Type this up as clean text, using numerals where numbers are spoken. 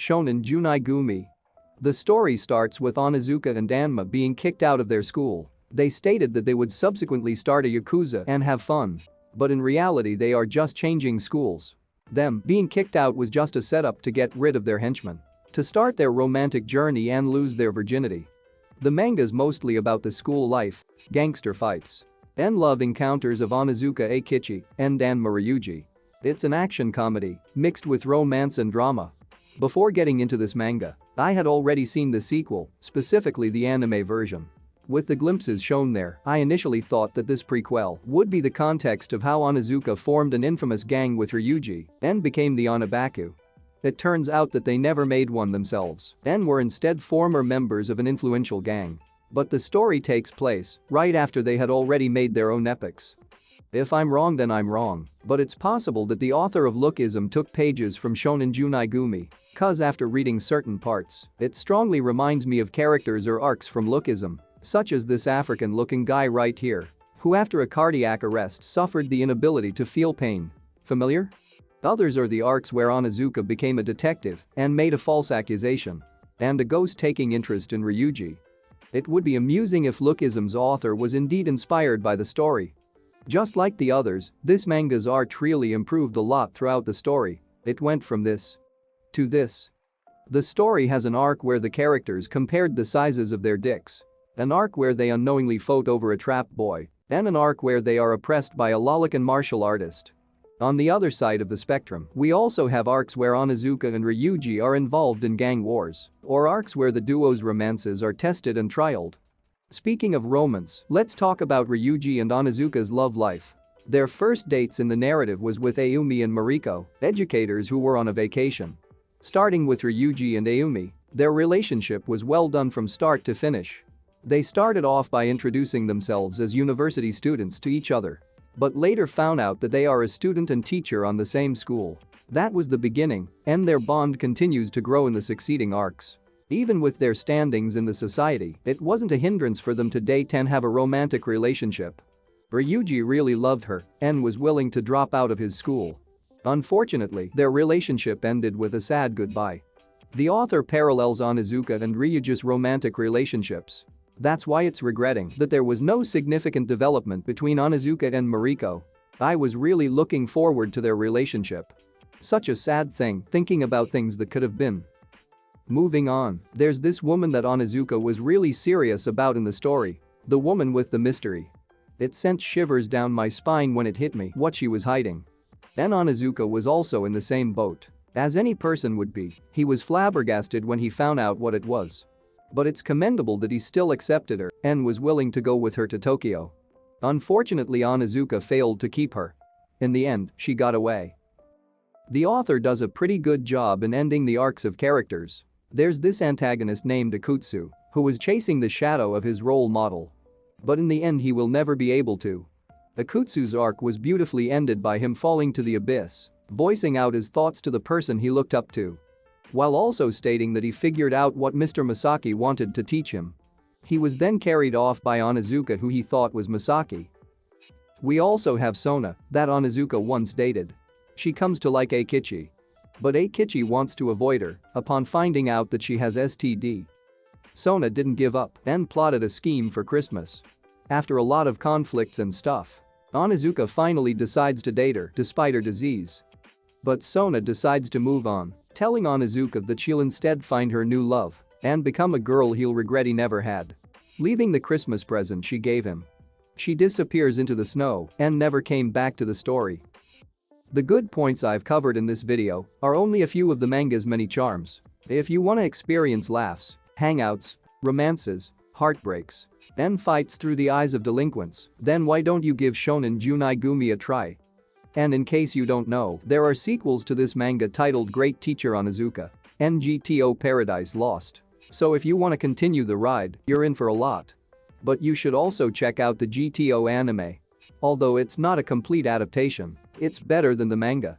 Shonan Junai Gumi. The story starts with Onizuka and Danma being kicked out of their school. They stated that they would subsequently start a yakuza and have fun. But in reality they are just changing schools. Them being kicked out was just a setup to get rid of their henchmen. To start their romantic journey and lose their virginity. The manga's mostly about the school life, gangster fights, and love encounters of Onizuka Eikichi and Danma Ryuji. It's an action comedy, mixed with romance and drama. Before getting into this manga, I had already seen the sequel, specifically the anime version. With the glimpses shown there, I initially thought that this prequel would be the context of how Onizuka formed an infamous gang with Ryuji and became the Onibaku. It turns out that they never made one themselves and were instead former members of an influential gang. But the story takes place right after they had already made their own epics. If I'm wrong then I'm wrong, but it's possible that the author of Lookism took pages from Shonen Junai Gumi, cause after reading certain parts, it strongly reminds me of characters or arcs from Lookism, such as this African-looking guy right here, who after a cardiac arrest suffered the inability to feel pain. Familiar? Others are the arcs where Onizuka became a detective and made a false accusation. And a ghost taking interest in Ryuji. It would be amusing if Lookism's author was indeed inspired by the story. Just like the others, this manga's art really improved a lot throughout the story. It went from this to this. The story has an arc where the characters compared the sizes of their dicks. An arc where they unknowingly fought over a trap boy. And an arc where they are oppressed by a lolicon martial artist. On the other side of the spectrum, we also have arcs where Onizuka and Ryuji are involved in gang wars, or arcs where the duo's romances are tested and trialed. Speaking of romance, let's talk about Ryuji and Onizuka's love life. Their first dates in the narrative was with Ayumi and Mariko, educators who were on a vacation. Starting with Ryuji and Ayumi, their relationship was well done from start to finish. They started off by introducing themselves as university students to each other. But later found out that they are a student and teacher on the same school. That was the beginning, and their bond continues to grow in the succeeding arcs. Even with their standings in the society, it wasn't a hindrance for them to date and have a romantic relationship. Ryuji really loved her and was willing to drop out of his school. Unfortunately, their relationship ended with a sad goodbye. The author parallels Onizuka and Ryuji's romantic relationships. That's why it's regretting that there was no significant development between Onizuka and Mariko. I was really looking forward to their relationship. Such a sad thing, thinking about things that could have been. Moving on, there's this woman that Onizuka was really serious about in the story. The woman with the mystery. It sent shivers down my spine when it hit me what she was hiding. And Onizuka was also in the same boat. As any person would be, he was flabbergasted when he found out what it was. But it's commendable that he still accepted her and was willing to go with her to Tokyo. Unfortunately, Onizuka failed to keep her. In the end, she got away. The author does a pretty good job in ending the arcs of characters. There's this antagonist named Akutsu, who was chasing the shadow of his role model. But in the end he will never be able to. Akutsu's arc was beautifully ended by him falling to the abyss, voicing out his thoughts to the person he looked up to. While also stating that he figured out what Mr. Masaki wanted to teach him. He was then carried off by Onizuka, who he thought was Masaki. We also have Sona, that Onizuka once dated. She comes to like Eikichi. But Eikichi wants to avoid her upon finding out that she has STD. Sona didn't give up and plotted a scheme for Christmas. After a lot of conflicts and stuff, Onizuka finally decides to date her despite her disease. But Sona decides to move on, telling Onizuka that she'll instead find her new love and become a girl he'll regret he never had. Leaving the Christmas present she gave him. She disappears into the snow and never came back to the story. The good points I've covered in this video are only a few of the manga's many charms. If you want to experience laughs, hangouts, romances, heartbreaks, and fights through the eyes of delinquents, then why don't you give Shonen Junai Gumi a try? And in case you don't know, there are sequels to this manga titled Great Teacher Onizuka and GTO Paradise Lost. So if you want to continue the ride, you're in for a lot. But you should also check out the GTO anime. Although it's not a complete adaptation, it's better than the manga.